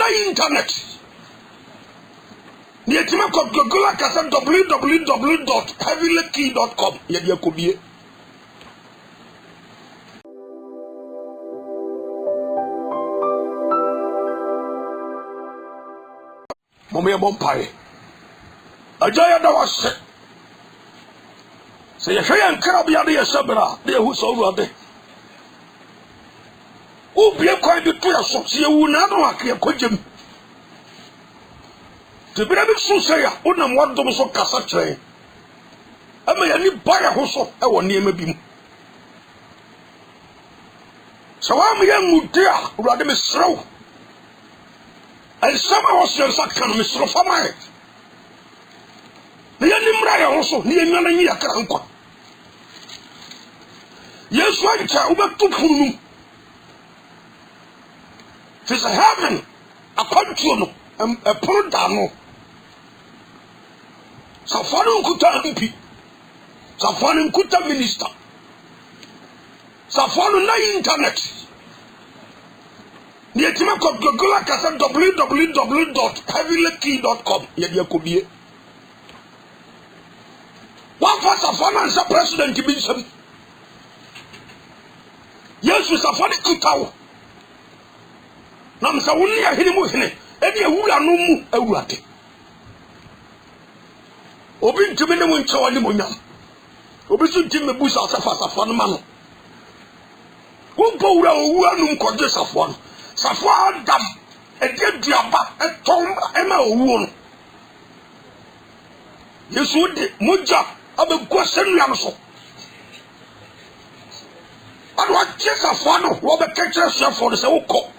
na internet ni etima ko Google kasa www.heavylykey.com ye dia ko bie Mommy Bompire. A giant was set. Say a giant carabia de Sabra, dear who's over there. Oh, be a quite the two associates, you will not like a question. To be able to say, I wouldn't want to so cassa train. I may only buy a horse of our name of him. So I'm young, dear, rather Miss Slow. And some of us are coming, Mr. Family. The enemy also, near Nania Cranco. Yes, one child, but to whom? Tis a heaven, a control, a prodano. Safari Kuta MP, Safari Kuta Minister, Safari na internet. Ni etima ko Google kasa www.heavylykey.com ye dia ko bie wa fa Safana nsa president bi nsam Yesu Safari kutawo na msa wonni ahini mu hene e dia wura no mu awurade obi ntimi ne mu nchawa ni monyam obi su ntimi busa Safana ma no wo bo wura owura no nkoje Safana Safwa Adam, a dead diaba, a tomb, Emma Woon. Yes, would Muja of a question Yamso. And what just a funnel, Robert Catcher for the Soko.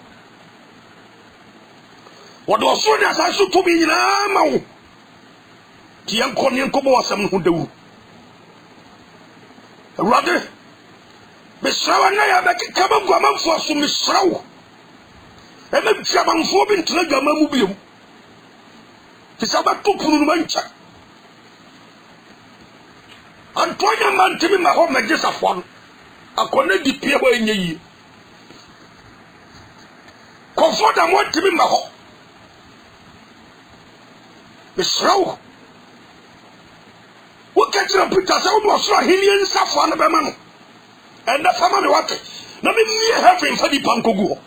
What was soon as I should to be in Amo? Tian Conian Cobo, some who do. Rather, Miss Shaw and I have a come for some Miss Shaw. And the German forbidden to the Gamamubium. It's about 2 Punumancha. And 20 man to be my home and just a fun. I connect the peer in ye. Comfort and want to be my home. Miss Row. What can you put us out of Swahili Safan of a man? And the family water. Let me near having for the Pankogo.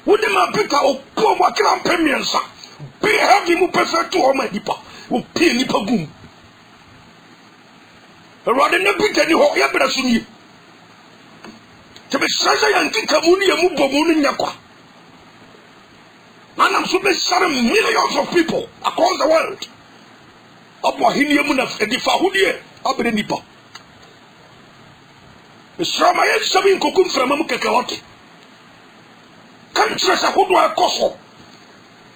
Would the man pick out poor Wakan Premiers? Be heavy mu prefer to all my deeper, who pay nipper boom. Rather than pick any hot yabrasuni. To be Sasa and Kikamuni and Mubomun in Yakwa. And I'm so many millions of people across the world. Up Wahiniamunaf and the Fahudia, up in the Nipper. The Sramayan Sabin Kokun from Amukakaoti. Countries are who do I call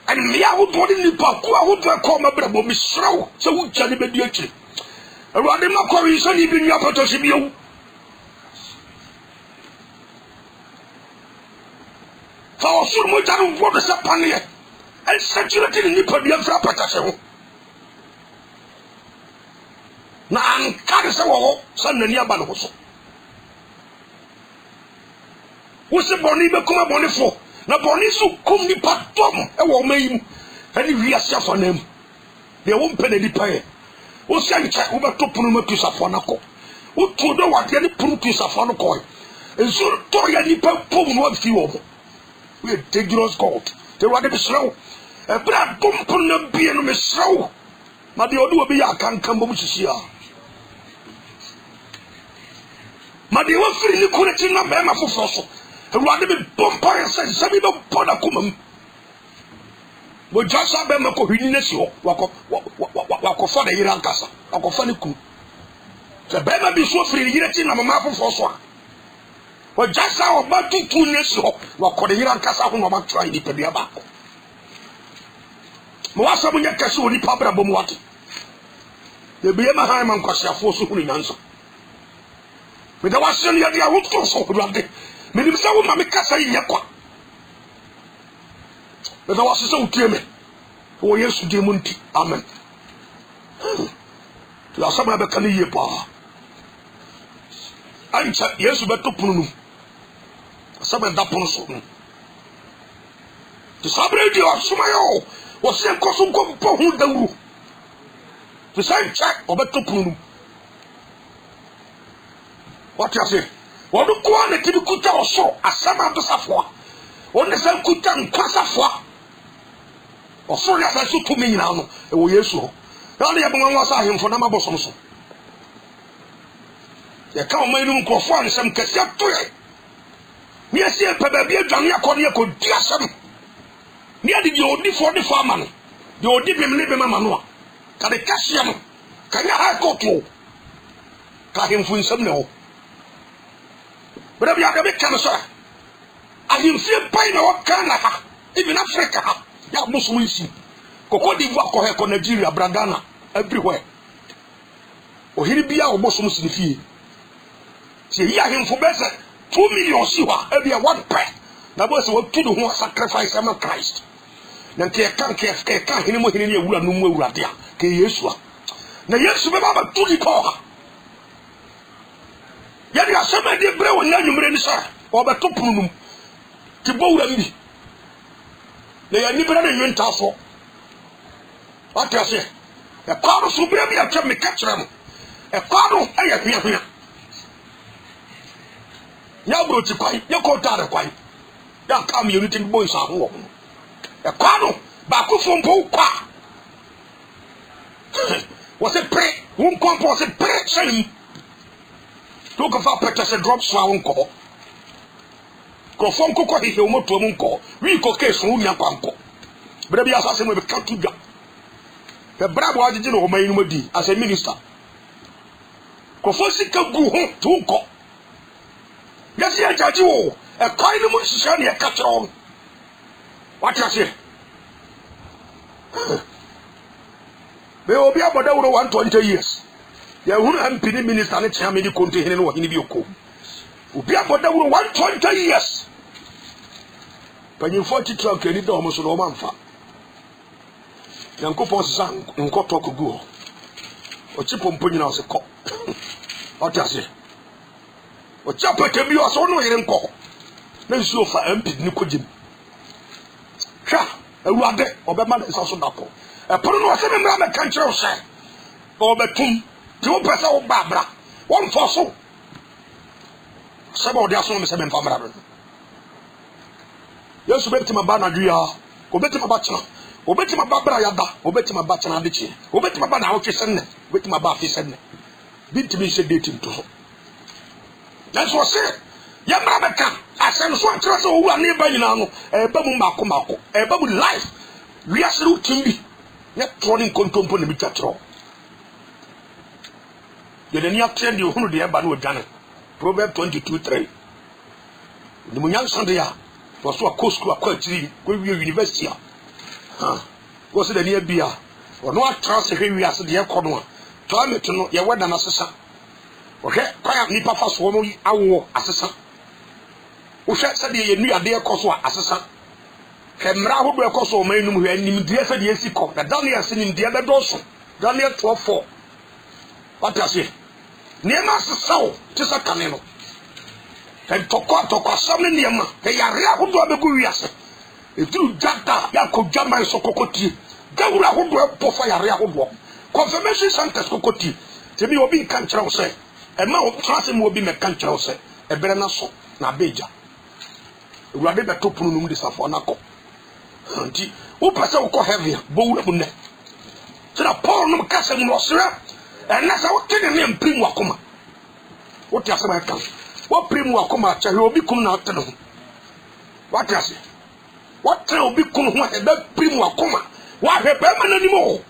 and me, I would want in the park, who I would call my brother, Miss Shrow, so would Johnny Medici. Around him, my quarries and even your Potosibio. For so much I don't want to supply it and saturated in the Podium for Patasio. Now, I'm Carissa, son and Yabanos. What's the bonny become a bonny for? Na boni so kom ni patom e wo mayim ani wiase afa nam de wo mpene di pae wo sancha wo betopunu matu safo na ko wo to do wade ni punu tu safo no ko enso to ya ni pa pom no afi wo we dangerous god te wade be sraw e bra dompun na bie no me sraw ma de odu obi ya kankan bo musisia ma de wo firi ni kureti na be ma fofo so Rather be bumpire says, some people put a kumum. But just a bemako hinesio, wako for the Iran Casa, wako funny coup. The Bema be so free, yet in a map of Foswa. But just how about 2 nesio, wako the Iran Casa, who am trying to be about. Moasa Munya Casu, the Pabra Bomwati. The Bema Hyman Casa for Sukuni answer. With the Western Yadia would also run. Many say, Mamma Casa in Yakwa. But I was so timid. Oh, yes, Demonti. Amen. To some other Kanipa. I'm yes, but to Punu. Some da pono so. To sabre di o sumayo. O se koso ko po hu dawru. To say check obeto punu. What you say? What do ko na tibi kuta oso asama do safo. On ne san kuta nkwasafo. Oso ya sa so tumi nyina no e wo Yesu. Na ya bon wa sa ahemfo na mabosom so. Ya ka o mai nu nkofo an sam kase toye. Ni esi e peba bi adwane akode akodi asam. Ni ade di odi fo de fama no. De odi bem ne bem ama no a. Ka de kase no. Ka nya ha koto. Ka hemfo nsam ne ho. Bra bi ade be kan so. Ahemfie pai na waka na ha. Even Africa ha. Ya musu isi. Koko di vo akọ he ko Nigeria, Bragana, everywhere. Ohiri bia obosom sinifie. Se yi ahemfo be se 2 million siwa e bia 1 pay. Na bo se wo tudu ho sacrifice am Christ. Na nke ka hini mo hini ne ewura no mu ewurade a ke Yesu a. Na Yesu be ba tudi ko ha. Ya di asema de bre wo nyanyumre ni sa. O be topunum. Ti bo wura ndi. Na ya ni bra na yenta so. What you say? A car so bre bi atwa me catch them. A car no e ya hia. Ya bro ti kwai, ya ko ta da kwai. Ya kam unity boys aho. E kwa no ba ko fompo kwa. Was it pre? Won kompo was it pre say. To ko fa peta se drop so won ko. Ko fonko ko hihe moto mu ko. Wi ko case wo nya kwanko. Bra bi asase mo be katu dwa. The brabo ajiji no man no madi as a minister. Ko fo sika gu ho to ko. Yes, I judge you. A kind of musician, a catcher on. What you say? They will be about 120 years. They won't have been minister and chairman to contain or in Bioko. Will be about 120 years. When you 40 truck, you need almost no man for. Yanko Ponsan, Unco talk go. Or chip on putting out a cop. What you say? O chapa ke bi o so no yire nko na nsuo fa MP ni kogim hwa awuade obema na so dapo e pono no se memra me kan kire o se o betum ti o pesa o babra won fo so se ba o dia so me se me famra do Yesu betima ba na dua ko betima ba chana o betima babra ya da o betima ba chana de chi o betima ba na o twe senne betima ba fi senne bitimi se dating to so. That's what said. Yamrabeka, asem so antra so wu ani ba nyina no eba mu mako eba mu life we are through timbi ne trolling kontompo ne bitwatro ye de nia trend ye hunu de eba no dwane Proverbs 22:3 ni munyan sande ya to so akọ school akọ atiri ko wi university ha ko se de nia bia ono atra se hwe wi ase de ekọ no a to ameto no ye weda na sesa. Okay, kwaya nipa fa so mo awo asesa. Wo hwe se de ye nu ade ekoso asesa. Kemra hodo ekoso o manum hwe anim die se de esiko. Na Daniel se nim die be doso. Daniel 12:4. What you say? Niema asesa o, tisa kaneno. En tokwa samne niema. E yare hodo abegu wiase. E tru jada ya ko jama so kokoti. Dawura hodo e pofa yare hodo. Confirmation centers kokoti. Se bi obi kan kira o se e ma o trase mo bi me kan kira o se e bere na so na beja ewurade be topunu num de safo na ko nti wo pese wo ko heavy bo wura bu ne tira Paul num kase mu osira e na sa wo tene ne mprim wakoma wo ti asema kan wo prim wakoma cha he obi kum na tene ho what you say what tell obi kum ho e be prim wakoma wa he be ma na ni mo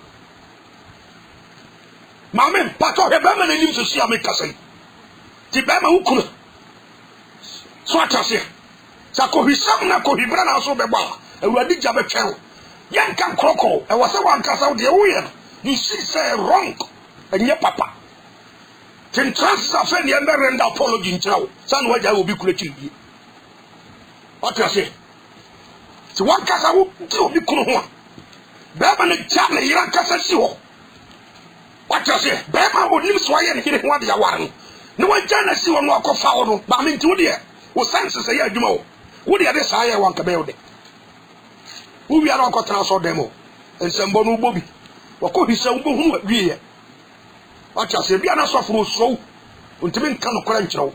Mamen, pato heba na nim so sia me kasai. Ti ba ma ukuna. So atase. Sa ko hisam na ko hibra na so be ba. Awurade ja be twero. Yan kan kroko, e wose wan kasa de wo ye. You see say wrong. Enye papa. Tin trans afa ne embe renda apology nchirawo. Sa no waja obi kula chiri. What you say? So wan kasa wo ti obi kunu ho. Ba ma na ja na yira kasa si ho. What you say? Bema would live so I and hit one the warren. No one can see one walk of foul, but I mean to dear. wo sense say ya adwuma wo wo de ade saa ya wanka be wo de wo wi ara akotena so dem o ensembo no bobi wako hisa wo hu wi ye wacha se bia na sofo so ntimi nka no kora nkyerɛw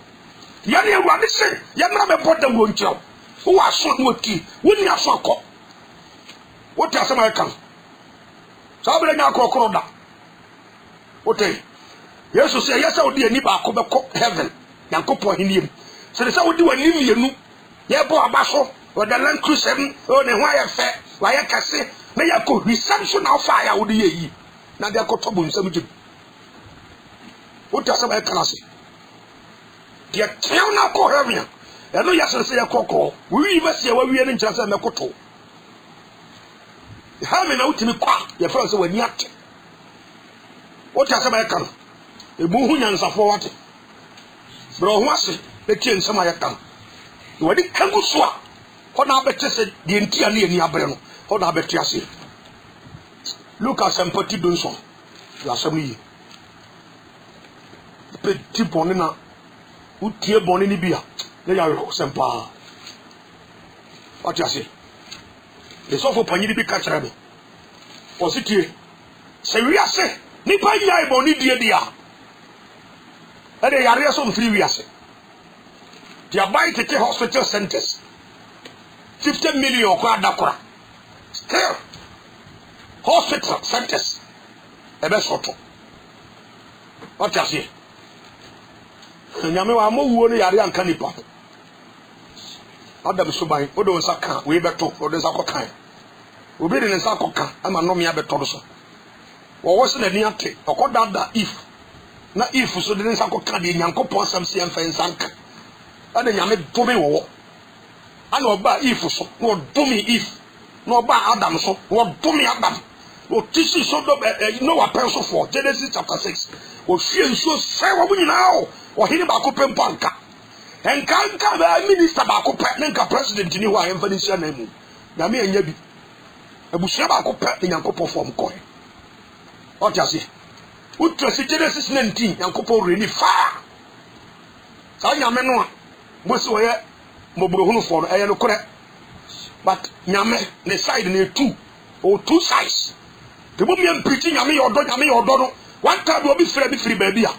ya ne awurade se ya mra be boda wo nkyerɛw wo aso no oti wo ni aso akɔ wo ta asɛm aka sa bele nya akɔkɔrɔ da wo te yesu se ya sa wo de ani ba akɔ bɛkɔ heaven yankopɔ hiniem se sa wo de wani mienu ye bo abaso wo de lan krusem o ne ho ayɛ fɛ wa yɛ kase na ya ko reception na fa ya wo de yi na de akɔtɔ bo nsɛm gye wo ta asɛm aka se de tell na ko heaven eno ya se ya kokɔ wi ba se wa wi ne nkyerɛ sɛ mekoto ha me na utimi kwa ya fa sɛ wani ate wo ta asɛm aka no ebu hu nyansafo wate bro ho ase be tie nsɛm ayaka wadi kangu so a ho na abɛte sɛ de ntia ne ani abrɛ no ho na abɛte ase Lucas empati donso ya asɛm yi petit bone na utie bone ni bia na ya ro sempa wate ase le sofo panyiri bi ka kyerɛ me ositie sɛ wi ase nipa yai bone die dia ade yare so mfiri wi ase dia buy tete hospital centers 50 million kwa adakora still hospital centers ebe soto wate ase nyame wa amowuo ne yare anka nipa adam suban odo nsa ka we beto odo nsa kokan obi de nsa kokan ama no me abeto so wo wo se na ni ate okodada if na if so de nsa kokan de nyankopon sam se emfa nsa nka ana nyame dome wo ana oba if so no dome if no oba adam so no dome adam no tisi so do no wa penso for Genesis chapter 6 o hwie nso se wo nyina o ohiri ba ko pempo anka enka ba minister ba ko pe nka president ni ho ayemfa ni sia na mu na me anya bi abusia ba ko pe nyankopɔ form ko o tiase utrasi Genesis 19 nyankopɔ reni fa sa nyame no a mo se wo ye moburo hunu for no no kore but nyame ne side na two sides the moment preaching nyame yodo no one time obi firi baabi a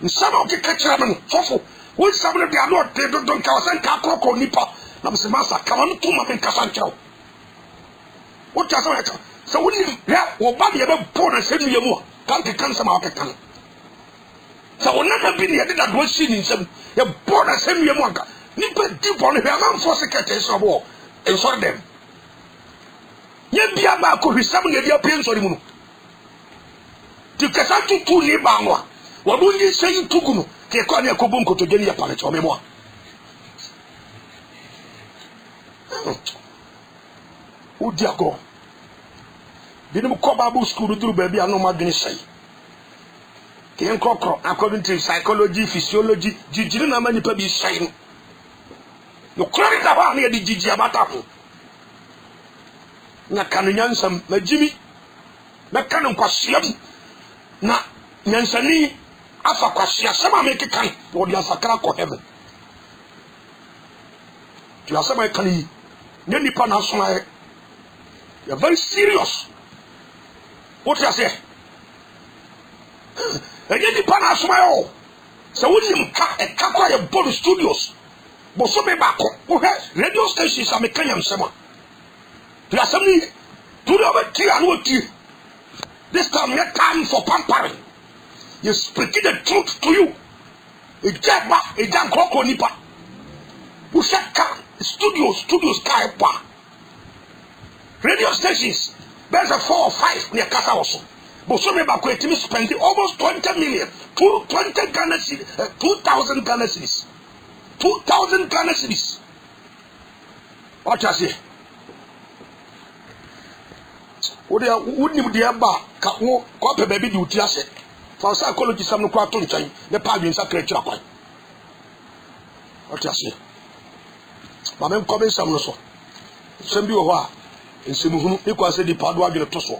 nsama o keka kyerɛ me no sɔfo wo nsama de ano de don ka wasan ka kroko nipa na mse masa kama no to ma me nkasa nkyerɛw wo tia sɛ ka sɛ wo ni ya wo ba de be po na sɛ nua mu a kan ke kan sama o keka no sɛ wo na bi ne yɛde da do si ni nsɛm yɛ po na sɛ nua mu aka nipa di po no hwɛ amanfo sekete so bo ensɔre dem ye bia ba ko hwisam ne dia pe nsɔre mu no ti kasa tutu ni ba no a wadu ni sey tuguno ke ko na ko bom ko to geni ya pale cho memo o dia go binim ko babu school duru ba bia no ma dwene sey ke en kokro according to psychology physiology jijiri na ma nipa bi sey no no credit aba na di jiji abata ko na kanunyansam majimi na kanu kwasiam na nyansani afa kwasia sama make kan wo dia sakara ko heaven ti asama kan yi ne nipa na so aye you very serious what you say e nipa na so aye o se wonim ka e ka kwa ye board studios bo so be ba ko wo radio stations amekanyam sema ti asami to do about ti anu ti this time not time for pampering. You speaking the truth to you. A jam kroko nipa. Usaka studios kaipa. Radio stations. There's a 4 or 5 near Kasa also. But so me back to spending almost 20 million. 20 Ghana cedis. 2,000 Ghana cedis. 2,000 Ghana cedis. What you say? Wouldn't you ba ka wo ko pe baby di uti ase for psychology sam no kwa to nchan ne pa adwen sakra kira kwan oti ase ma men ko ben sam no so sem bi wo ho a nsem hunu ikwa se di pa do adwen to so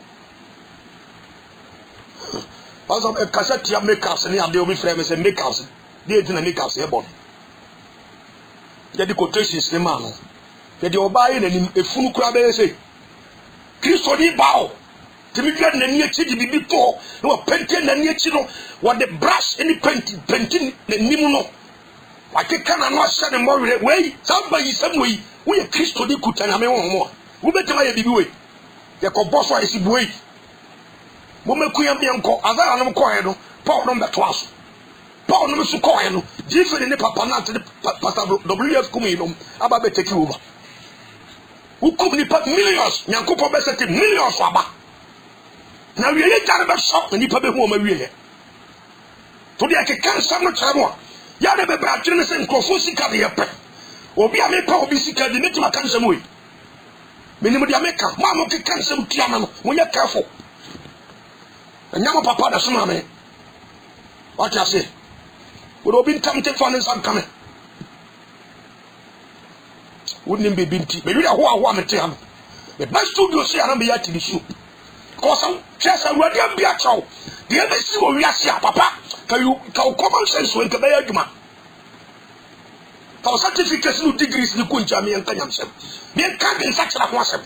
pasam e cassette ya makeups ne ade obi frame se makeups dey tin na makeups e bon ya di quotations ne ma no ya di obaye na nim efunu kura be say Kristo di bawo timi dwa na ni echi di bibi to no pente na ni echi no what the brush any painting na nim no wa keka na no hye ne mo we samba yi sam we wo ye Kristo di kutanya me ho mo wo betima ye bibi we ye ko boso esi buwe mo mekuya bianko azara no ko he no Paul no beto aso Paul no so ko he no jife ne papa na te pastor WF kumi no aba be take over wo kum ni pa millions nyankopo be set millions aba na we ye jare be so ni pa be hu o ma wie he to dia ke kansa no kyere mo ya de be bra twene ne se nkofo sika de ye pe obi a me pa obi sika de metima kansa mo yi menimu dia meka ma mo ke kansa mo tia na no mo ye careful nyama papa da suma me what you say we obi ntam te fane san kame wouldn't be binti be wi da ho a mete am the best studio say na be ya ti bisu cause chesa wadi am bia chaw de be si wo wi ase papa ka common sense when ka be adwuma ka certificates no degrees ni kunja me enka nyamsem me enka den sakira ho asem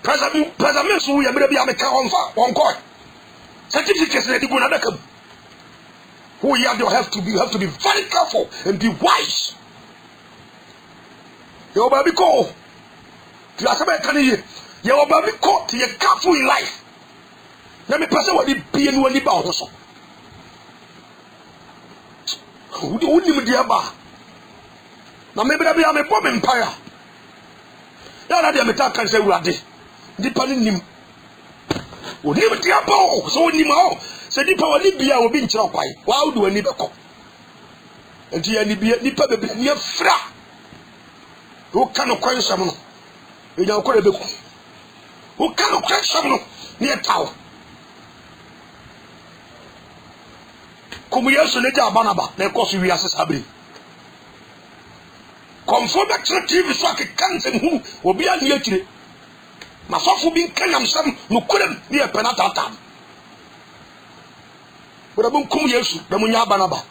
president so ya be bia me ka on call certificates na di go na dakam who you have to be very careful and be wise. Your baby call. You are somebody can you? Your baby call to your careful in life. Let me pass what the being when the bow also. Who do you dear bar? Now maybe that be a bomb empire. Now that the can say we are there. Depending him. O ni mti apo so ni ma o se nipa wani bia obi nkyira kwai wa udu ani beko enti ya ni bia nipa bebe ni afra o kanu kwan sam no e nya ko beku o kanu kwan sam no ni etawo komu yesu ne ja banaba na ekoso wi ase sabri comfort TV so akansem hu obi ani akire masofo bi nkanyam sam no kurem ni epenatata wora bon kum yesu da munya banaba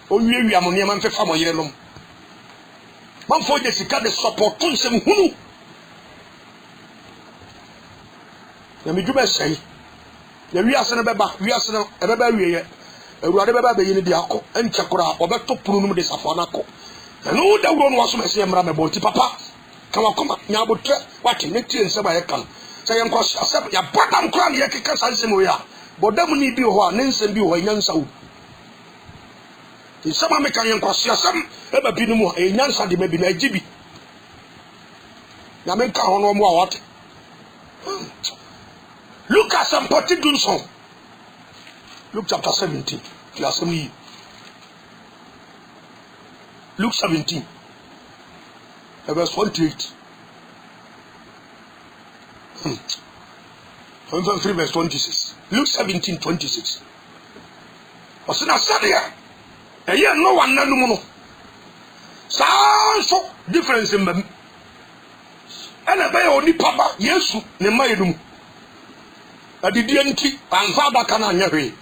o wiewia mo ne man fefa mo yire nom man fo de sika de support nsem hunu ya mi djuma sei ya wi asene beba wi asene ebeba wieye awurade beba be yini di akọ enchekora obeto puru num de safo na akọ no da wuro no waso mese mra me boti papa kama koma nyabotre wati ne tie nse ba ye kan se ye nkwas asep ya bodam kra ne ye keka sansem o ya bodam ni bi ho a ne nsem bi ho nyansa wo ti sama me kan ye nkwas asem e ba bi no mu e nyansa de ma bi na agibi na me ka ho no mo a wate Look at some particular song. Luke chapter 17. Luke 17. Verse 28. 3 verse 26. Luke 17, 26. Osina sadia. Eye no one nanu no. So difference in them. And a bay oni papa, Yesu, ne mayedum. Adidi enti anfa baka na anyahwe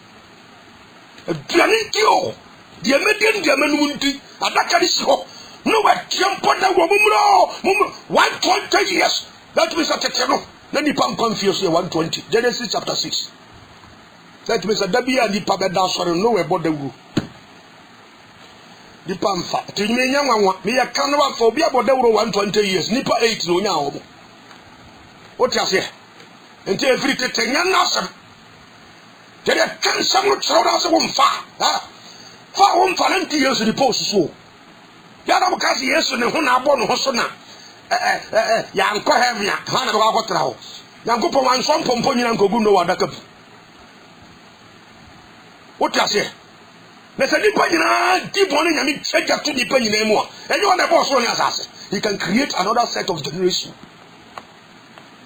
aduane o de medien de manu nti adaka ri ho no wa tiempo na wo mumro 120 years that means that no na ni pam confuse 120 Genesis chapter 6 that means that dabia ni pa beda sore no we boda wu di pam fa tinye nyanwa me ya kan wa fa obi aboda wu 120 years nipa 8 no nya ho what you say enti every tetenya nasam tere kan samu tsawra se wonfa fa wonfa nanti yesu di post so ya na bukasi yesu ne ho na abo no ho so na ya nko heaven ya ha na ba kotra ho ya nko po wan so pompo nyina nkogu no wadaka bu what ase na se di panyina di boni nyami tseja to di panyina mu a enyo na bo so ni asase he can create another set of generation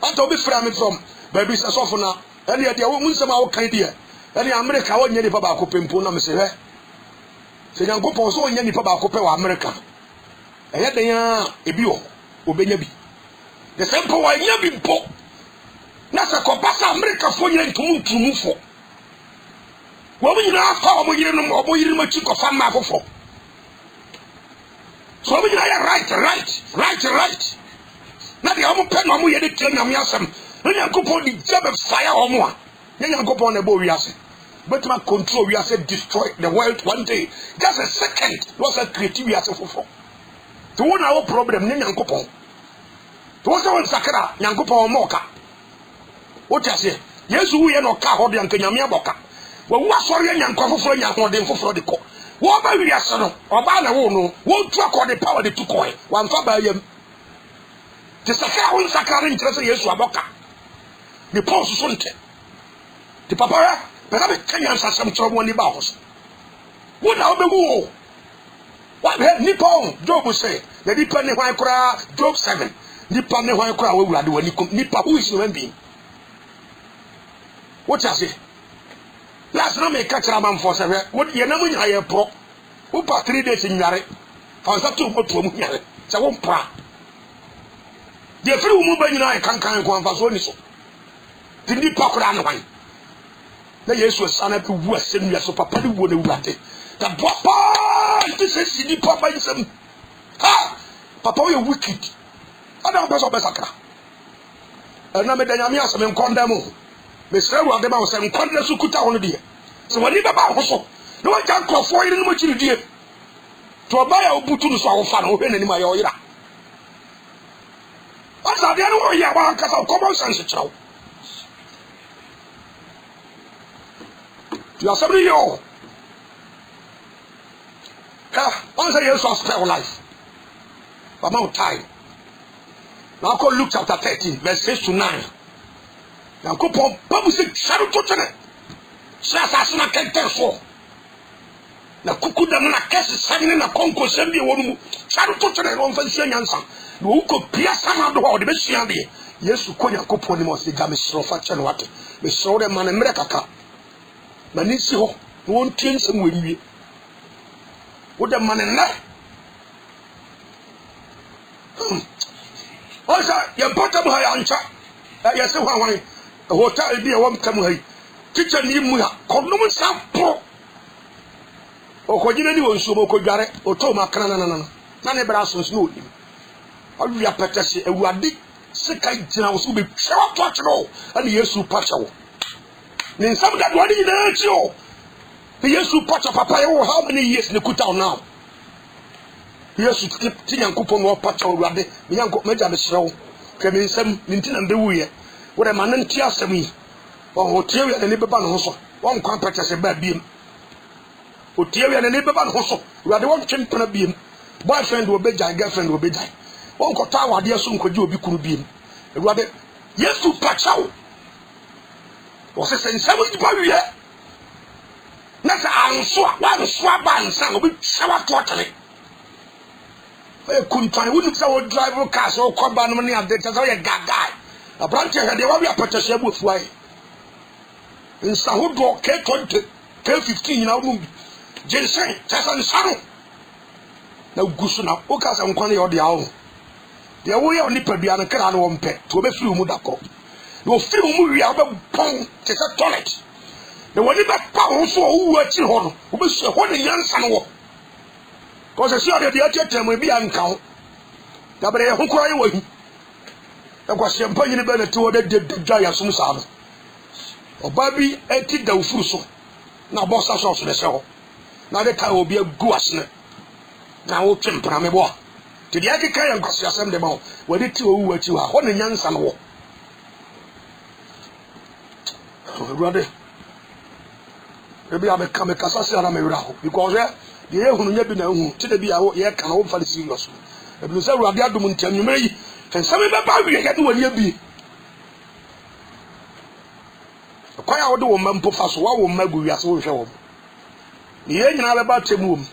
and to be from baby so for na any dia wo munsem a wo kan dia any America wo nya nipa ba ko pempo na me se he se nyango po so nya nipa ba ko pe wa America eye den ya ebi wo obenya bi the same po wa nya bi mpo na se ko pasa America fo nya ntumu fo wo mu nyina fa wo yire no mo yire ma chi ko fa ma fofo So we right. Now the omo pen omo yede tie nyame asem. No Nyankopon di job fire omo a. Nyankopon na bo wiase. But man control wiase destroy the world one day. Just a second was a creative wiase fofo. To one our problem Nyankopon. To one sakra Nyankopon omo ka. What you say? Yesu wo ye no ka ho de anka nyame aboka. Wo asori Nyankopon foforo Nyankopon de foforo de ko. Wo ba wiase no, oba na wo no, wo tu akọ power de tu ko. Wan fa ba yam. The sakra won sakra interest Yesu aboka. The pause so nte. The papa but I can't some trouble ni ba house. Wo na obegu. What Nippon Job say, the Nippon ne hwan kura Job 7. Nippon ne hwan kura we wurade wani kom. Nipa who is human being. What you say? Last no me catch man for 7. What ye na mu nya ye pro. Wo pa 3 days nyare. Fa sa to mo mu nyare. Sa wo pra. The free woman ba nyina kan ko anfa so ni so. The nipa kura na hwan. Na Yesu sana pe wu asem ya so papa ni wo na wurade. The papa this is the papa insem. Ha! Papa you wicked. Ada obeso besakra. Na me danyame asem nkondam. Me sere wo adema wo se nkondam su kuta hono de. So wani baba ho so. Na wa jan krofo yire no mo chiri die. To oba ya obutu no so awofa na wo hwe nani ma ya oyira. Asa de no wo ya wa kasa common sense chirawo. You are somebody yo. Once a year so spare life. But now time. Now go Luke chapter 13, verse 6 to 9. Now go pom Bible say shadow to chene. Say asasina kente so. Na kuku da na kesi sane na konko sembi wonu. Shadow to chene on fa sia nyansa. Na uko pia sama do ho de be sia de. Yesu ko Nyankopon ni mo se ga me sro fa chene wate. Me sro de man mre kaka. Mani si ho. Won tien sem wenwie. Wo de man na. Osa ye bottom ha ya ncha. Ya se hwan hotel bi e won tam ha yi. Kitchen ni mu ya. Konum sampo. O ko jina ni won so mo ko dware. O to ma kana na. Na ne bra so no ni. Awu ya petase ewuade se kai jina wo so be twa to chiro. Ani Yesu pacha wo. Ni nsam da do ni na chi o. The Yesu pacha papa yo how many years ne kuta now? Yesu ti Nyankopon wo pacha owurade. Me Nyankopon meja me hyerew. Hwe me nsam ni ntina mbe wuye. Wo de man nti asem yi. Wo hotie wi ne beba no ho so. Wo nkwan petase ba biem. Hotie wi ne beba no ho so. Owurade wo twempena biem. Boyfriend wo beja, girlfriend wo beja. Wo nkota awade so nkoje obi kunu biem. Owurade Yesu pacha wo. Wo se nsam yi ba wiye. Na sa anso ba nsan obi shawa totale. Kuntani wouldn't say what drive car so come by no money and that's how you got guy. A branch had the way put a share with why. In Sahudo K20, K15 in our movie. Jensen, Tassan Sano. Now Gusuna, Okas and Connie or the owl. The way on Nipper be an can one pet to be few Mudako. No few movie about pong to a toilet. The one that power so who were children who was holding young son. Because I saw that the other time will be uncount. Nobody who cry away. That was champagne in the bed to the giant Sumusab. Or Baby, a kid that Fuso. Now, boss us also the cell. Now, the car will be a guasne. Now, Timperamebo. To the other kind of Gosia Sam de Mount, where the two who were you are holding young son war. Brother, maybe I become a Casasa Miraho because the air who never know to the be our air can hold for the serious. The blue cell radiadum tell you may, and some of the baby get when you be. A quiet woman put fast one woman we are so show. The end about him room.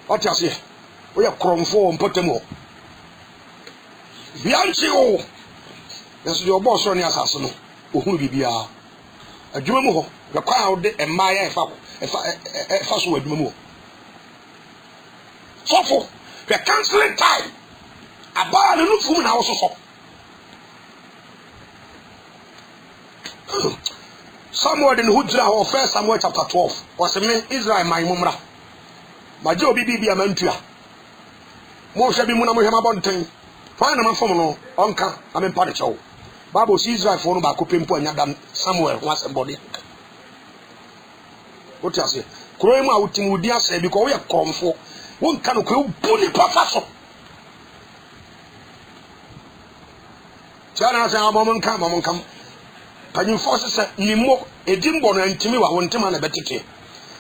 What you say? We are crom for and put them all. Bianchi, that's your boss on the assassin. Who be a Jumo, the crowd and my fast word memo. So for the cancelling time, a bar and look for me also. Somewhere in Hudra or first Samuel chapter 12 was a man Israel my mumra. My Joe BB a mentia. mo hwe bi mu na mo hwe ma bonten fa na ma fom no onka ame mpa de chewo Bible si Israel for no ba ko pempo anya dan Samuel ho asembode what you say kuro mu a wotim wudi ase bi ko wo ye kromfo won ka no ko buni papa so Chana say amon kam panyin force say nimmo edimbo no ntimi wa wontema na betete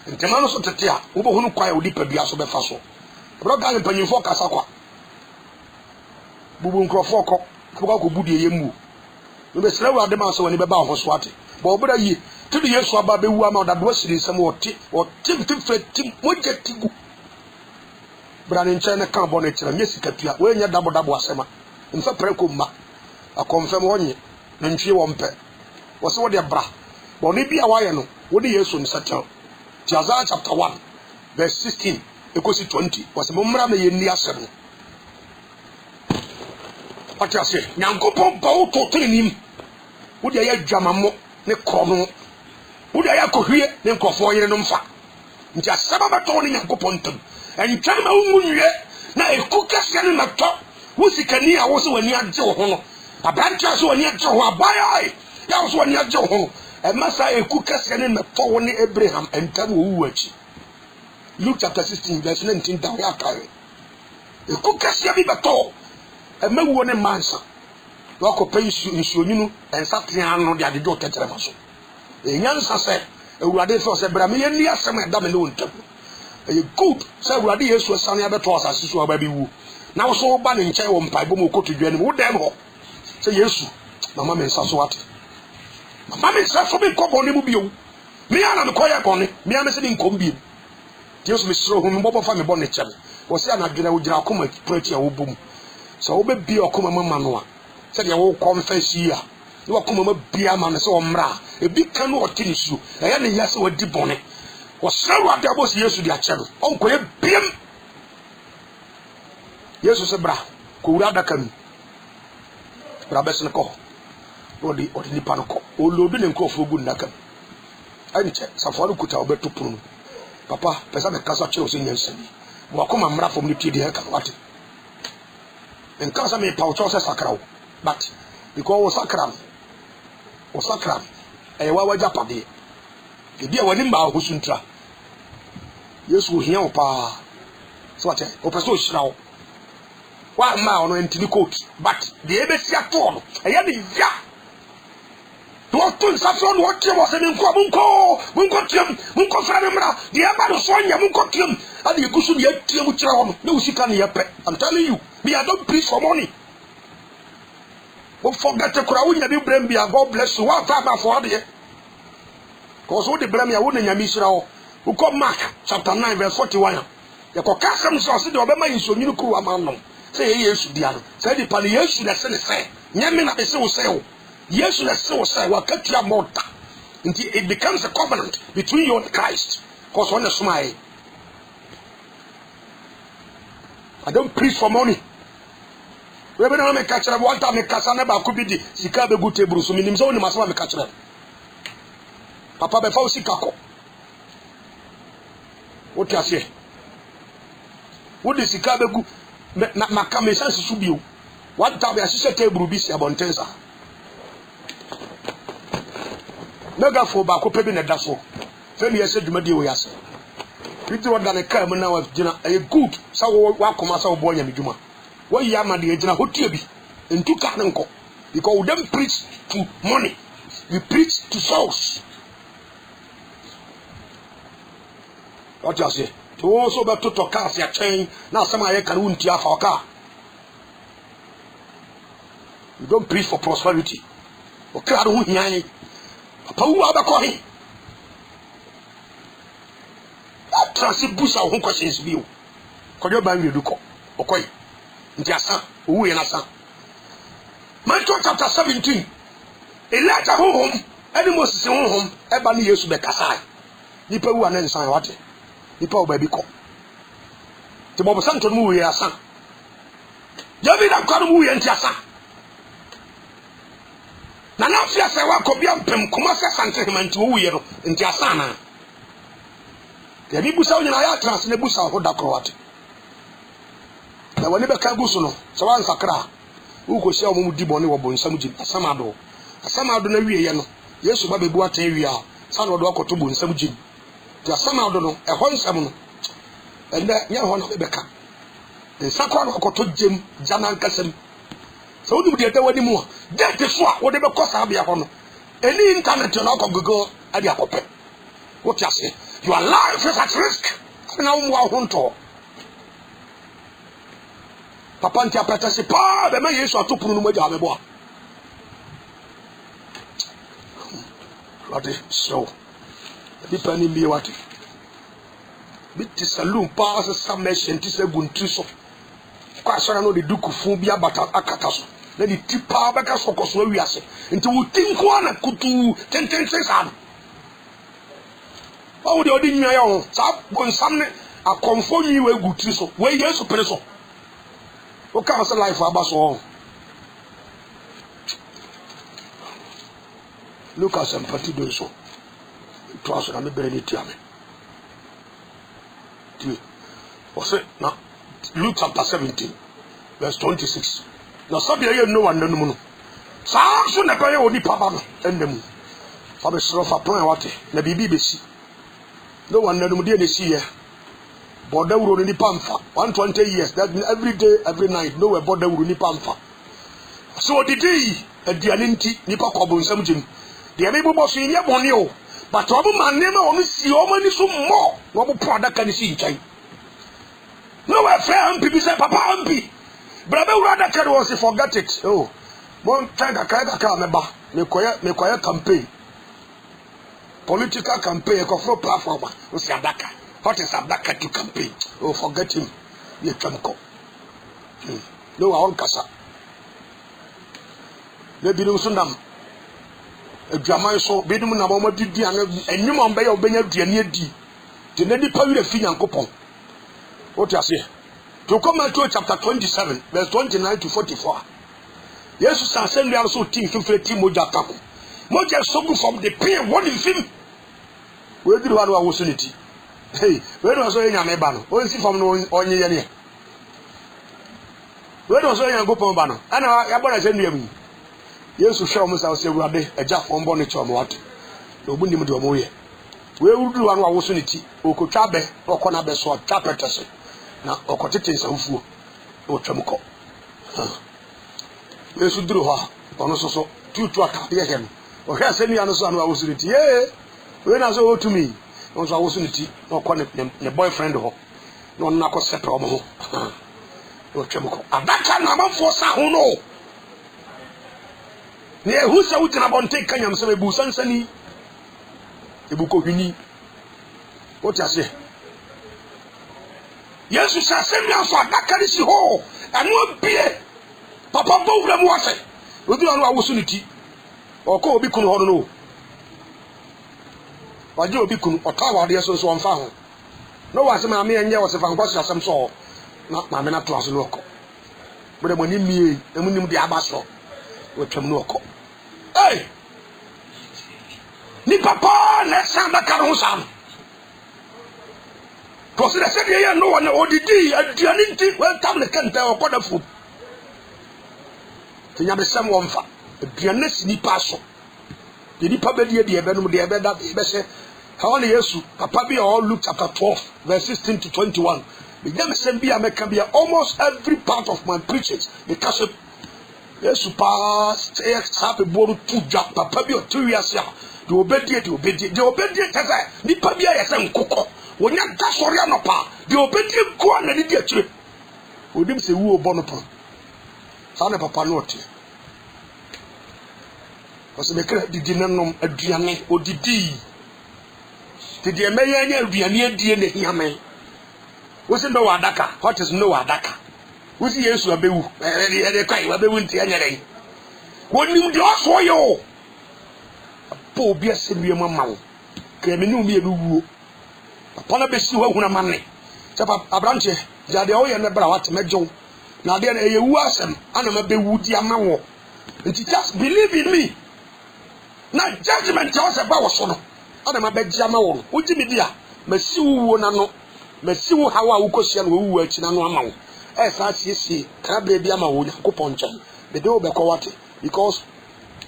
ntema no so tete a wo bo hunu kwa ya odi padua so befa so bro ga panyin fo kasa kwa bubu nkrofo ko ko budi yemu no be sira wa de ma so woni be ba ho so ate bo obra yi tudu Yesu aba be wu ama da do siri nsem o tim fetim moje tigu bra ne nche na kan bo na tira nye sikatua we nya dabo asema mfa preko ma akonfem wonye na ntwie wo mpe wo se wo de bra bo ne bia wa ye no wo de Yesu nsatel Isaiah chapter 1 verse 16 ekosi 20 wo se mo mra na ye ni asem what you say nyankopon ba wo to tenim wo de ya dwamamo ne krono wo de ya kohwie ne nkofo yere no mfa nti asaba ba to ne nyankopon tam entwan ma wo nwie na ekukase ne mato wo sikani a wo se wani agye wo ho no abrantia so wani agye ho abaya ya wo so wani agye ho no emasa ekukase ne mato wo ne Abraham entam wo wuachi Luke chapter 16 verse 19 down ya kai ekukase bi bato emawo ne mansa wako pensu nsuonyinu ensatia no de adedo tetere maso enyansa se ewurade fe se bra me yeni asem eda me ne wontam good se ewurade Yesu asane abeto asase so aba bi wu na wo so ba ne nkyai wo mpai bo mo kotodwa ne wo dem ho se Yesu mama me nsa so wate mama me nsa so be kobo ne mu bio me ana me koya kone me ame se ni nkom bi Yesu me sro hu me bobo fa me bo ne kyem wo se anadwena wo gira akoma prati a wo bom so wo be bi akoma mama no a se de wo confess ya ni wakoma ma bia ma no se wo mra e bi kan no otini su e ya ne ya se wadi bone wo srawo ade abos Yesu di ache no onko ye biem Yesu se bra ko wura daka mi bra bes ne ko odi ni panoko o lodu ne nkofo gu ndaka ani che safo no kuta obeto punu papa pesa me kasa che o se nyansani wakoma mra fom ni tiedi he kan wate en kasa me pa o cho se sakrawo but because wasakram e wa japade e bia wani ma hosuntra Yesu hia opa so ate o peso shirawo wa ma ono entini coat but the ebesi ato no e ya de ya to to safro no otie wo se munko tiem munko fra me mra de e ba do so nya munko tiem ade ekusu ne atiem kira ho no na usika ne yepe I'm telling you me I don't preach for money. Don't forget to cry when you blame me. God bless you. What time for the because what the blame you wouldn't Yamisra who come Mark chapter 9 verse 41. The Caucasian says the Obama is so new crew among say yes, Diana. Say the Pali yes, the say. Yamina is so say. Yes, the so say what cut your mortar until it becomes a covenant between you and Christ. Because when you smile, I don't preach for money. We be na me catch up one time me kasa na ba ko bi di sika be gute buru so minim so ni masama me catch up papa be fa o sika ko what you say wo di sika be gu na maka me sanse su bio one time ya sise table bi si abontensa mega fo ba ko pe bi na da so fe mi yese dwumadi wo yase biti wo da ne ka mu na wa gina e good sa wo akoma sa wo bo nya me dwuma what you am the ejina hotie bi entu ka nko because we don't preach to money, we preach to souls. What you say to also be to cars ya chain na some aye kan wunti afa ka we don't preach for prosperity o ka do hian papa wu abako he transibusa ho questions bi o ko do ban wi du ko okoy Ndiasa, who in Asa. Matthew chapter 17. Elijah home, any Moses home, Ebony used to be Kasai. Nipa who are sign what? Nipa baby call. The Bob Santon movie Asa. Yavi that got movie and Tiasa. Nanafia Sawa Kobiam Pem, Commerce Sentiment to Uyer in Tiasana. The Bibusa in Ayatras, Nebusa, or Dakrowat. na wani bɛka gu so no sɛ wansakra wo ko sia omo di bɔne wɔ bonsam gyi asamado na wie ye no Yesu ba bebu atan wie a sa no do akoto bonsam gyi ti asamado no ɛhɔ nsam no ɛnɛ nya hɔ na bɛka nsakra no akoto gyem jana nkasam sɛ wodi de wani mu a de so a wode bɛkɔ sa bia hɔ no any internet no akɔgogo ade akɔpɛ what you say your life is at risk na wo mu ahonto papa nti apɛtɛ se pa be ma Yesu atopunu no magya bɛbɔ Wate so bi pani mi wate bi ti saloon pa as submission ti se guntri so kwa sora no de dukufu bi abata akata so na di tipa bɛka so koso wiase nti wo tinko ana kutu tentense sa o de odi nwa ya ho sa bonsam ne akomfo nyi we gutri so we Yesu pere so o ka so life aba so Lucas empathy do so to aso na me bere ni tia me ti o se na Luke chapter 17 verse 26 na sabi ye no wan nanum no sa so na baye oni papa no endem fa be sro fa pon wate na bibi be si no wan nanum de na si ye boda wuro ni pamfa 120 years that means every day every night no we boda wuro ni pamfa so the day aduane nti nipa kobo nsam gym de me bobo so ye bone o but obo manema o no si o mani so mo no bo po adaka ni si nkyai no we fair ampi bi say papa ampi brabe wuro adaka was forget it oh mon tanga ka meba me koye campaign political campaign ko for platform o si adaka what is adaka to campaign oh forget him ye twamko no wa on kasa le bi no sundam aduaman so bi dum na mo didi an enyum on be ye obenya aduane adi de na nipa wi afi Nyankopon what you say to come Matthew chapter 27 verse 29 to 44 Jesus said we are so team fifty moja kako moja so good from the pain what in film we did one was unity hey we do so nya me ba no o si from no onye ye ne we do so nya Nyankopon ba no ana ya bora se nduam Yesu hwe omo sa se Awurade agya ombo ne chomo wate no bu nim de omo ye we wudu wan wa woso ne ti okotwa be okona be so twa petese na okotete nsamfuo o twamko Yesu duru ha ono so tutu aka ye hem o hwe asemi anu so anu wa woso ne ti ye we na so otumi no so woso ne ti okone ne boyfriend ho no na ko settle omo ho o twamko adaka na manfo sa ho no ne hu sa wutina bonte kanyam se bebu sansani ebuko hwini what you say Yesu sa semia so adaka ni si ho anu bie papa bo wura mu wase obi anu awoso ni ti oko obi kunu ho no waje obi kunu otawa de so on fa ho no wase ma me enye wase fa nkwaso asem so na ma me na to aso no oko bode mo ni mie emunim de abaso wotwam no oko hey ni papa na samba karo sam to se se ye no wona odidi aduane nti wel table kanta okoda fu tinya be sam wonfa aduane sini paso de ni pa be de ebenum de ebeda be se how na Yesu papa bi all Luke chapter 12 verse 16 to 21 be dem sem bi ameka bi almost every part of my preachings because Yesu pa say sabe boru tuja papa bi o tuwiase a de obedie tese ni pa bi ayese nkokọ wonya da sori anopa de obedie ko na ni di akire odim se wu obo no pa sa na papa no ote o me kra didi nanom aduane odidi didi emeye anya aduane adie na hiame wo se no wadaka what is no wadaka wo si Yesu abewu ere kai abewu nti anyere wonim de oso yo po bia se bia mamawo ke me nu mi ebuwo papa na besi ho huna manne se papa abranche jade o ye ne bra wat mejo na de na yewu asem ana mabewu di amawo nti just believe in me na judgment o se ba wo so no ana mabeji amawo oji mi dia masiwu wo na no masiwu hawa wo kosia no wo achi na no amawo SRCC Crabre Biama would Coponcha. The door Becowati because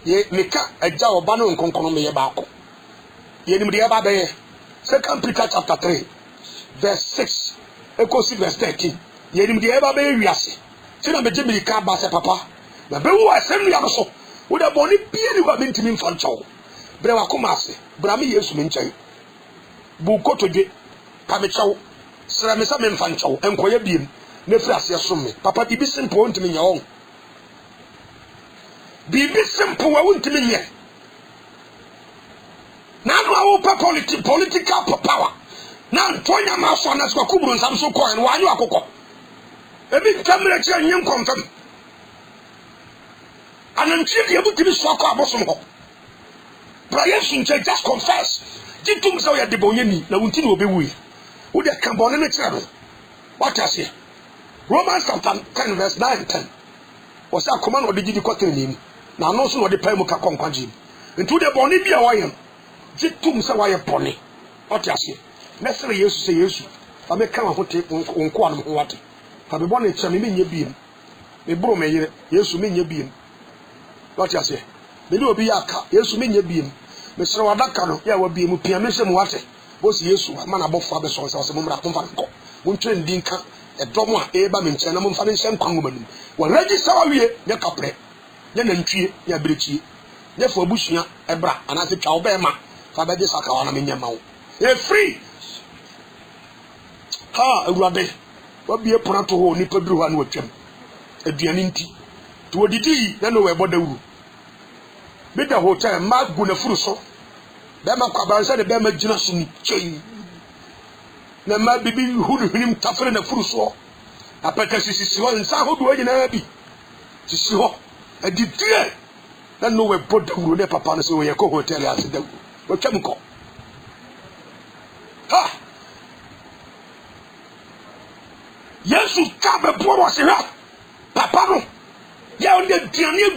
ye make a jaw bano and conconomy bako. Ye Babe, 2 Peter chapter 3, verse 6, Ecosi verse 13. Ye Babe Riasi. Sina Bejimmy Cabasa Papa. The Bewu assembly also would have only been who have been to me for chow. Brewa Kumasi, Brami Yesuminchai. Buko to get Pamichow, Sramisa Menfanchow, and Koya Beam. Nefras yasumi papa bibi simple won't me your own bibi simple won't me ye now our political power now Tonya Mason as Kubru and Samso coin while you are coco a big camera chair and young confirm and I'm chiefly able to be so called bosom. Prayer just confess Jitum Sawyer de Bonyani, the Wuntin will be we would have come on in the travel. What I say? Romans chapter 10 verse 9 and 10. Was a command of the Jidikotin. Now, no sooner the Pemuka Conquajim. Into the Bonnie be a wire. Jitum Sawyer pony. What I say? Necessarily, you say yes. I may come and put it on quantum water. For the bonnet, some mean your beam. The bro may yes, you mean your beam. What I say? The do be a car, yes, you mean your beam. Mr. Wadakano, yeah, will be Mupiamism water. Was yes, a man above father sons as a moment of comfort. Won't train Dinka. A domo eba menchana mo fane nsem kwangomanu wo register wie ne kapre ne nantwie ya brechi ne fo abusua ebra anase twa obema fa bede saka wana menyama wo e free ha awurade wa bie ponato ho ni paduru ha na watwam aduane nti to odidi na no we bodawuru bida hotel ma gu na furu so bema kwabanse de bema gina so ni chei na ma bibi hudu hinim tafere na furu so apata sisi ho nsa hodu oyi na bi sisi ho adidie na no we bodawuru ne papa no so we ko hotel ase dawu o twam ko ha Yesu ka be bo wo se ha papa no ya on de diane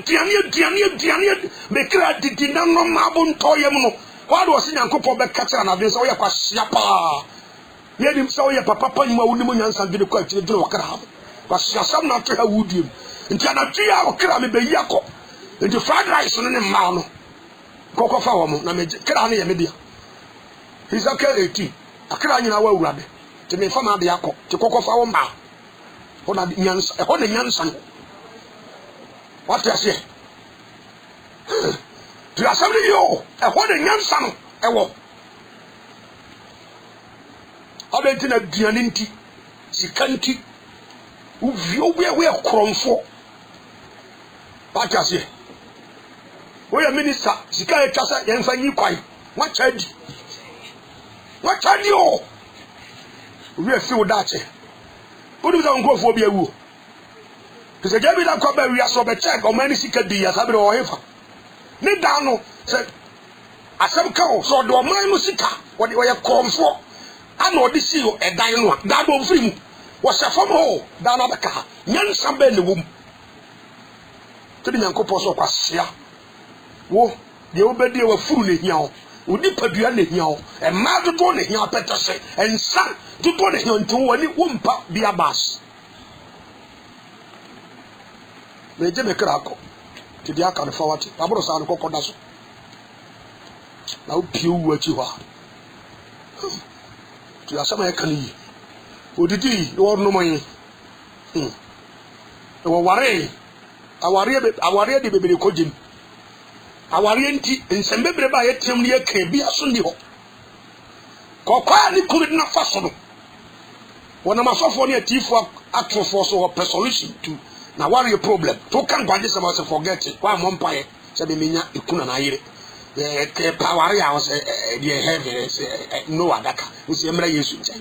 me kra didi na no ma bo ntoyem no wa do se nyankopɔ be katira na be so ye kwahia pa ye nim so ye papa panyu awuni mo nyansa bi de kwa akire de wakra ha kwahia sam na to ha wudiem nti anatwi a wakra me be yakɔ nti fried rice no ne ma no kokɔ fa wo mo na me kra na ye me dia Ezekiel 18 akra nyina wa awurade te me fa ma de yakɔ te kokɔ fa wo ma ho na nyansa ho na nyansa what you say? To assembly you, a what a young son, a walk. How they did a dianinti, sicanti, who view where we are crawling for. What you say? We are minister, Sika Casa, and Fanny Quine. What child? What child you? We are few that. Put it on go for be a woo. Because the David and Cobber, we are so check or many secret dears, I will ever. Need down, said, as some cow, so do a man musica, what you have come for. I know this you a dying one, that will free was a from home, down at the car, young somebody in the womb. To the young couple of us, yeah. Wo, the old baby were full in here, would dip a duan in here, and mad to go in here, better say, and son to go in here until any womb be a bass. Me je me krako ti dia kan fawati abro sa no kokoda so na opiu wachi ho ti asama e kan yi odidi wo no moyin wo ware aware de bebere kojim aware nti nsembebere ba ye tem ne ye kan bi aso ni ho kokwa ni covid na faso no wona masofo ne atifo atrofo so ho solution to now what are your problem? To can go this about forget it. Why Mompaye said Minya Ikuna Naire. The power house the heavy no adaka. We see Emra Yesu say.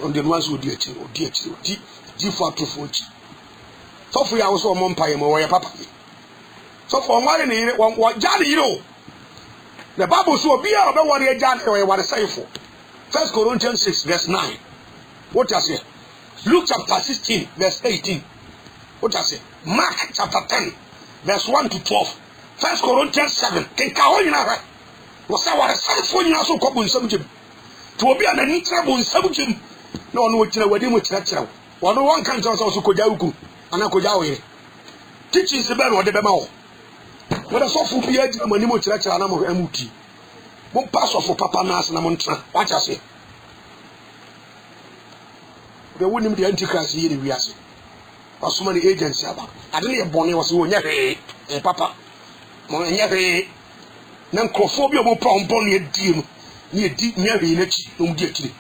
On the ones who do it or dear G for 240. So for hours or Mompaye or your papa. So for one in what Johnny you know. The Bible so be out about what you John or what I say for. 1 Corinthians 6 verse 9. What does it? Luke chapter 16 verse 18. What I say? Mark chapter 10, verse 1 to 12. 1 Corinthians 7. Can you know? Was our son so called in some gym? To be an intrable in some gym. No, which I would much natural. One one can tell us also Kojauku, and a Kojawe. Teaching the bell or the Bemao. What a soft food be a monimo church and I'm Muti. One pass off for Papa Nas and Amontra. What I say? They wouldn't be antichrist here, we are saying. Or so many agents. I didn't have Bonnie was who never Papa. Money. Nancophobia will pound Bonnie a deal near deep near the election, no deity.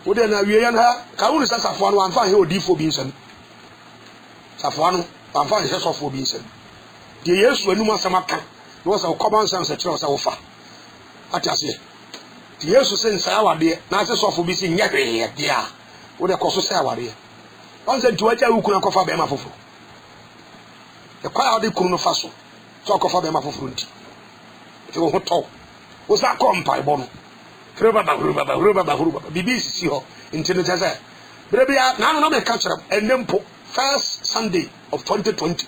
Would then have Yana Kaun is Safwan, one fine old deep for being sent. Safwan, one fine hess off for being sent. The years when Numa Samaka was our common sense at Charles Alpha. At us here. The years to send Sawa dear, Nazis off for being Yabby, dear. What a cost of Sawa dear. Once and to a who couldn't cover Bema for. The choir de Kuno Faso, talk of Bema for front. You won't talk. Was that compile bono? BBC intelligence. Baby, now no catch up and then first Sunday of 2020.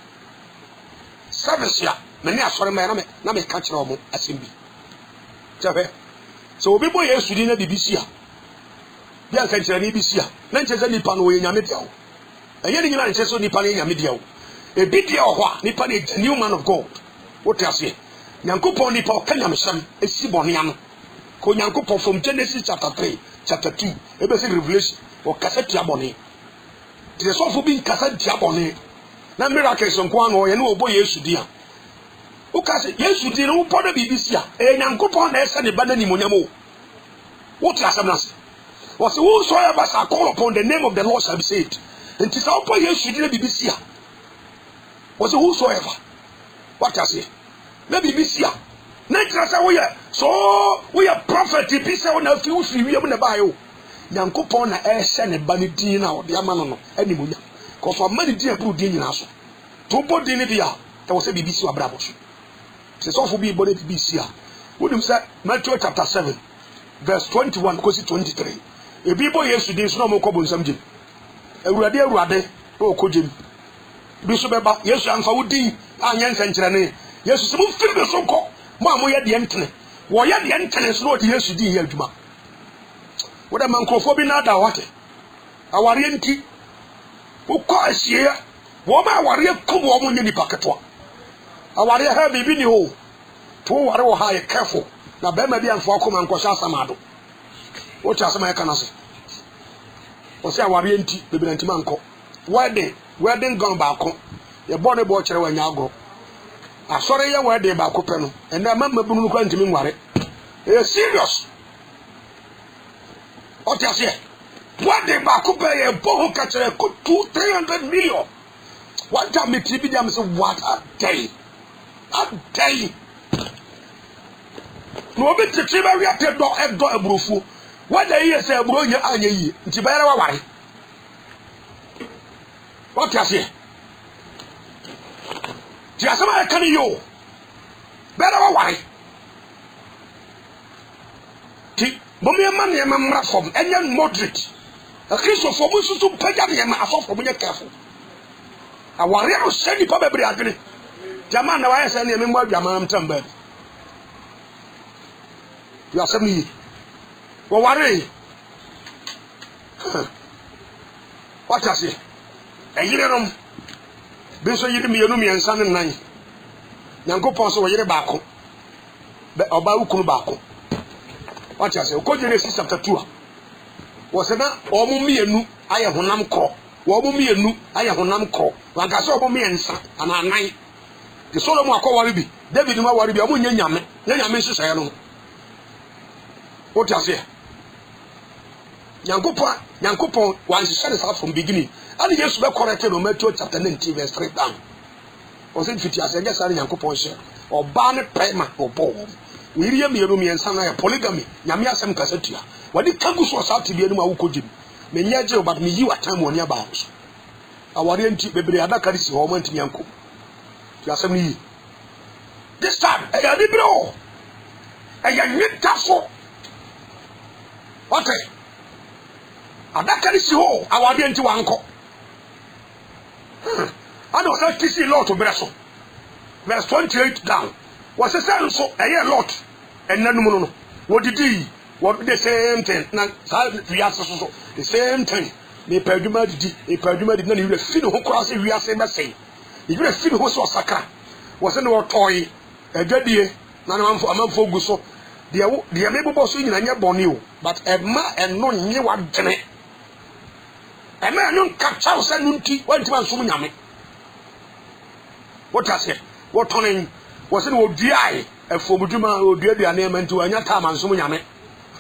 Service ya, many are sorry, man, no me catch up as him be. So we boy yes, we didn't BBC. Bian can tell BBC. Nantes Nipan way in your media. A young man says Nipan in your media. A bit of what Nipan is a new man of God. What I say? Yankupo Nipo Kenyamsham, a Sibonian. Konyankupo from Genesis chapter 3, chapter 2, a basic revelation or cassette Yaboni. It is all for being cassette Yaboni. Na miracles on Kwan or no boy Yesudia. Who can say Yesudia, who put a BBC, a Yankupo and Essan Banani Munyamo. What last amnesty? Was whosoever shall call upon the name of the Lord shall be saved. And tis our boy Yesudia BBC. Was whosoever. What I say? Maybe BBC. Nature we are so we are prophet. Peace on a few free in the bio. Yankupon a air send a banity now, the amano, any munya. Because for many dear good in us. To put in there was a BBC or Brabos. It's all for me, but BBC. Wouldn't say Matthew chapter 7, verse 21, because 23. A people yesterday is no more cobble something. A rade, oh, Kojim. Bishop, yes, and for Woody, and Yan Sanchane. Yes, some film the so called. Mamma, the internet. Why the internet not yesterday here, Juma? What a mancophobia not our water. Our yenti. Who calls here? Woman, warrior, come woman in the packet. Our warrior have a video. Two are high careful. Now, Bema and Falcom and Kosha Samado. What are some I can say? Was our yenti, the Benantimanco. Why then gone back? Your bonnet butcher when you go. I saw you where they back open, and I remember Bruno going to me worry. You're serious. What I say? What they back open a boho catcher a good 200-300 million. What time it be them so what a day. A day. No bit to trim every after door and door a brufu. What they hear say, Bronya Anya, Tibera, why? What I say? Jasama can you better why? Bomia money and mamma from and young moderate. A Christian for Musu to pay up him as off from your careful. A warrior send you probably agree. Jaman, I send him more Jaman Tumber. You are sending me. Well, worry. What I say? A year. Benso yiri mi yenu mi ensa ne nan Nyankopon so yiri baako be oba ukunu baako what you say ko Genesis chapter 2 wo se na omo mienu aye honam kro wo omo mienu aye honam kro wanka so omo mi ensa ana nan the Solomon akowari bi David ma wari bi omo nyanyame hyehyɛ no what you say Nyankopon wan hyehyɛ from beginning. And yes, we corrected on Matthew chapter 19, verse 3 down. Was it 50 as I guess I Yankupon share or Barnett Prima or Paul? We hear me and Sana polygamy, Yamia Sam Cassetia. What the Kangus was out to be anyone who could. Menyajo, but me you at time on your bounds. Our auntie, baby, I don't carry woman to Yanko. Yasami. This time, I got it, bro. I got it, tasso. What? I don't carry you, our auntie, uncle. I don't have to see lot of Bresso. Verse 28 down. Was a son so a lot. And no. What did he? What the same thing? Now, the same thing. me paduma didi na ne fi ne ho kora se wiase be sei ne fi ne ho so sakra wo se ne wo toyi adwadie na na amamfo gu so de me bobo so nyina nya bone o but ema eno nye wadene ema eno nkacha se no nti wantima nsom nyame what I say what toning was in wo duai efomuduma odua duane ma nti wanya ta mansom nyame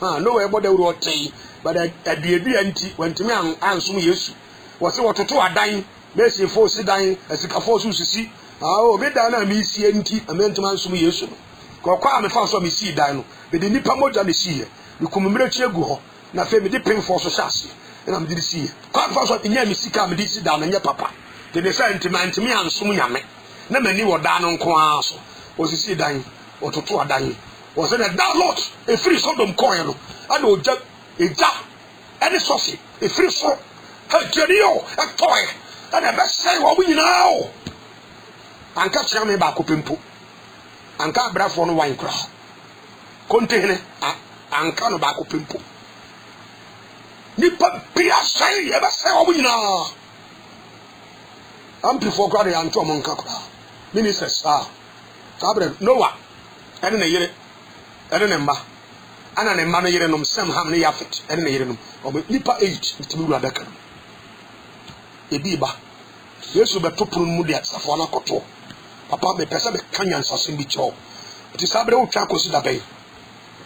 no we bode wo tei but aduadua nti wantimi ansom Yesu wose wototo adan mesi fo si dan asikafo so sisi o be dan na mi sie nti amentum ansom Yesu no kokwa me fa so mi si dan no be de nipa moja le si ye ikumumire chi egu ho na fe me de penfo so hyase na me de si ye kwa fa so nya mi sika me de si dan na nya papa de ne sa ntimi ansom nyame na mani wo dan no nko aso osisi dan ototo adan wo se that lot a free Sodom coin no ana oja eja any sofi a free so ha jerio a toy ana be say wo nyina o anka kira me ba ko pempo anka abrafo no wan kra kontene anka no ba ko pempo nipa pia say e be say wo nyina am before God and to mon ka kra ministers sabre Noah ene na yire ene ne mba ana ne mma no yire nom Sem Ham ne Yafet ene na yire nom obo nipa 8 ntimi ru adaka ebi ba Yesu be topuru mu de asafo na koto papa be pesa be kanya nsasem bi cho ti sabre wo twa kosi da bay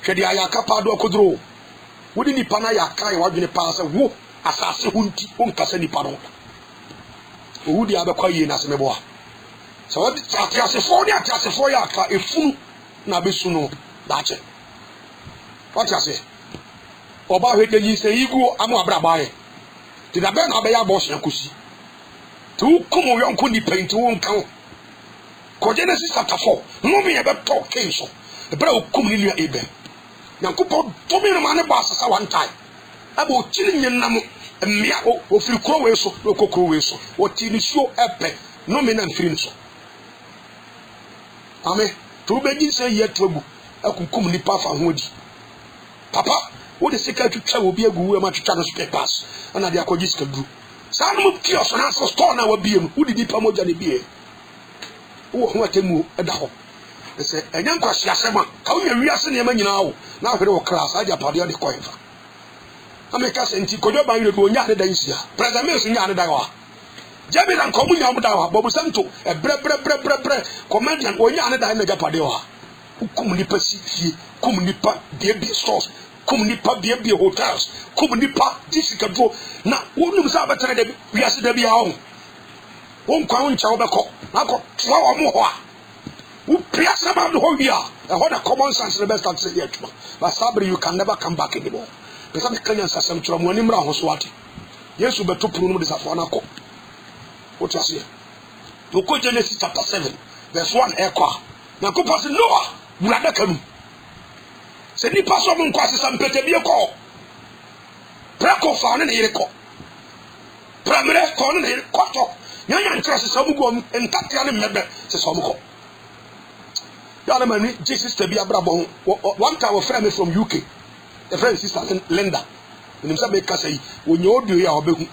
hwede ayaka pa do akodro wodi nipa na yaka ya wadwene pa se wo asase hunti on kasa nipa no wodi abekwa yi na se mebo a so what atiasefo ni atiasefo ya aka efunu na besu no dache what you say oba hwede yi se igu amu abrabaye ti da be na be ya boss yakosi tu kumu yonko ni paint won kan ko Genesis chapter 4 no me be talk so e bra okum ni nua Abel Nyankopon to me no mane ba asasa one time abo chiri nyenam mmia o firi kro we so okokro we so o ti ni so epe no me na mfiri so ame to be gi se ye tobu akukum ni pa fa hodi papa wo de sika twetwa obi agu we ma twetwa no so pass ana de akogi sika du sa no mo kioso na so store na wa biem wo de nipa moja ne bie wo ho atemu eda ho se enyan kwase asema ka wo wi ase ne ma nyina wo na hwere wo class aja pade de koinfa ameka senti kodo ban re do nya ne dan sia president me so nya ne dan wa jabi lan ko mu nya mu dan wa bobu santo e bre comedian o nya ne dan na japade wa kum nipa si fie kum nipa de stores kum nipa de hotels kum nipa disika do na wonum sa betere de wi ase da bia ho won kwa won cha wo beko na ko twa wo mo ho a wo pia sama do ho bia e ho da common sense the best at say yetuma but sabri you can never come back anymore because the Kenyan sasem tro mo animra ho so ati Yesu beto puru no de safo na ko what you say to ko Genesis chapter 7 verse 1 ekwa na ko pass Noah burada kanu se ni paso mo nkwase sampete bi ko preko fa ne yire ko pramre ko ne yire ko to nyanya nkrase se omugo entatia ne mebe se so omuko ya na mani Jesus te bi abrabo one time we friend me from UK the friend sister Linda nim sa be kasa yi onye odio ya obehu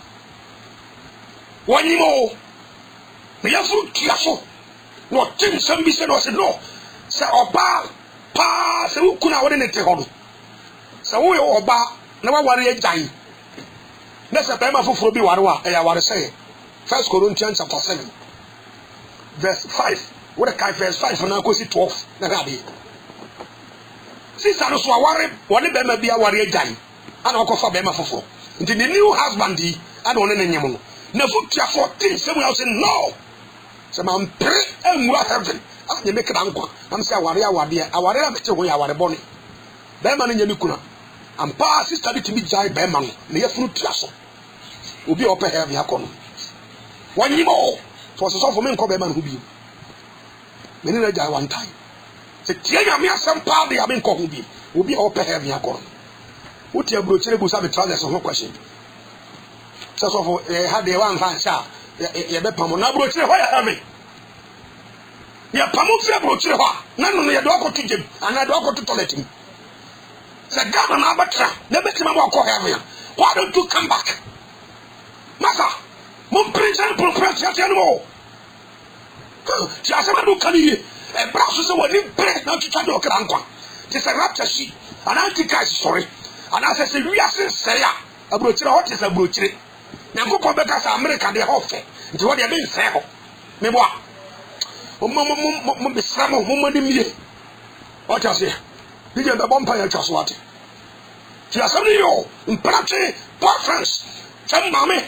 wanyimo me ya fu kiaso no tin sambi se no se no se oba pa se ukuna wode ne te hodo se wo yo oba na wa ware ajan na se pe ma foforo bi ware wa e ya ware say 1 Corinthians chapter 7 verse 5 what a kind verse 5 na ko si 12 na ga be sister no so ware wone be ma bia ware ajan ana okofa be ma foforo nti the new husband di ana one ne nyem no na futia 14 say we say no say man pray and we heaven anya make na nkwa am say aware na mete ho ya aware boni be ma no nya ni kuna am pa sister bi timi jai be ma no na ye funu tia so obi ope heaven akono wanyimo so for me nko be ma no bi me ni na jai one time se tie nya me asem pa de abi nko ho bi obi ope heaven akono uti abro chere bu sabe trousers ho question so for had the one fan sha ye be pamo na bro chere ho ya me ya pamo fia bro chere ho na no ye do akoto gem ana do akoto toilet mi se gaba na abatra na betima mo akọ heaven why don't you come back Masa, mon président pour faire ça tiens-moi. Tu as sama do kaniye e bra so se woni bre na tutu de okra nkwa ti se rapture shi ana antichrist sorry ana se wiase se ya abrochire ho ti se abrochire nyankopon be ka sa America de ho fe nti wo de be nse ho me bo mo besra mo de mie o ta se DJ be bompa ya twaso ate ti asam ni yo mparache preference cham mame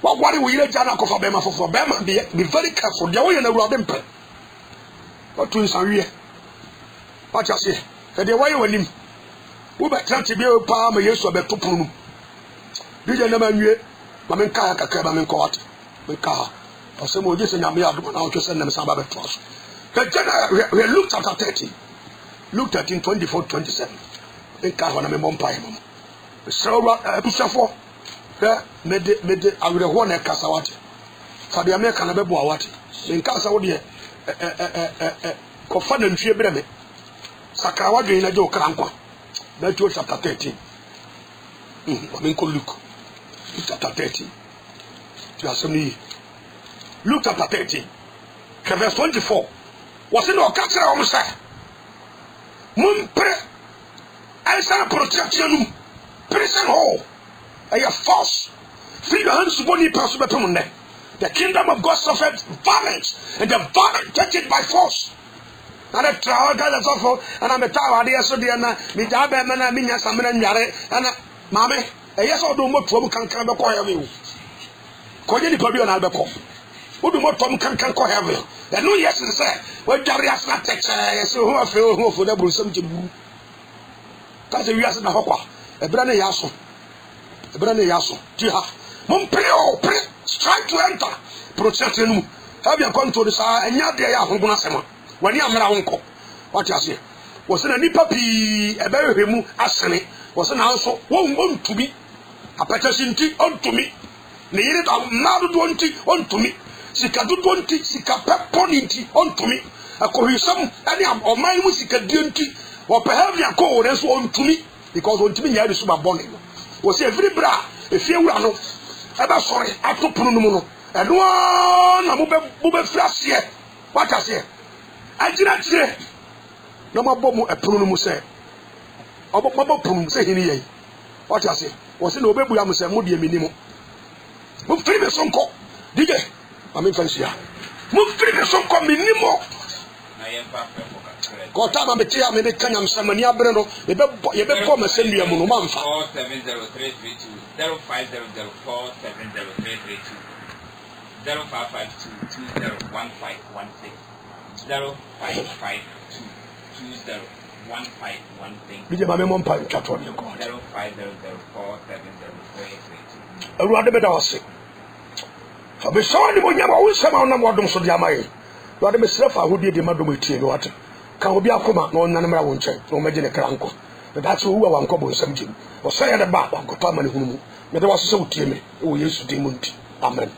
what we let Jana for Bema for Bema be very careful. The way in the road impe. What to say? What you say? The way you him. Who be trying to be a palm yesu be to punu. DJ na manwe, ma men ka kakra ba men ko ate. Men ka. O se mo je se nyame adom na o twese nem san ba be to so. The general we Luke chapter 30. Luke 13 24-27. Men ka ho na me bompa e mom. So busafo mede awre ho na kasa wate fa de America na bebo awate me kasa wo de ko fa na ntwie bere me sakra wadwen na je okra nkwa Matthew chapter 13 me ko Luke chapter 13 tu asemi Luke chapter 13 verse 24 was in o ka kira o msa mun pre answer protection prison hall a force. Free your hands to body pass. The kingdom of God suffered violence, and the violent take it by force. And a trial guys awful, and I'm a tower, dear so dear, me dabe mana minya samena nyare, and mammy, a yes or do more trouble can come acquire you. Call you the body on Albeco. Who do more Tom can have you? And no, yes, sir. Well, Darius not text, so who I feel who for the Bruce. That's a yes in the Hokwa, a brand new yasso. Brane yaso jiha mum pray strike to enter protect you have you come to this enya de ya hogun asema wani amra wonko what you say was na nipa pi ebehwemu asene was na nso won tumi apetasi nti ontumi ne yire da madu do nti ontumi sika do nti sika pepo nti ontumi akohisam ani oman mu sika die nti wo behavior ko o nso ontumi because ontumi nya resu ba bone was every bra if you were no ever sorry ato punu no no eno na mo be frase what I say agina tire no mabo mu epunu no mu se obabo punu se hini yei what I say was na obebu am se mo de minimo mo firi be sonko dige amen fansia mo firi be sonko minimo na yempa ko ta ma betia me de kanyam samani abre no ye be ko ma sendu amu no mamfa 470332 0500470332 0552201516 0552201516 bije ma me mo mpa twato ne ko 0500470332 awurade be da wase fa be so ni mo nyama wo sema na mo dom so dia mai awurade be srefa ahodie de madom etie no wate ka obi akoma na onnan mra wo nche no magye ne kranko that's who wa wanko nsam jim o say ya de ba wanko pa mane hunu mu me de waso se utie me wo Yesu de mu nti amen.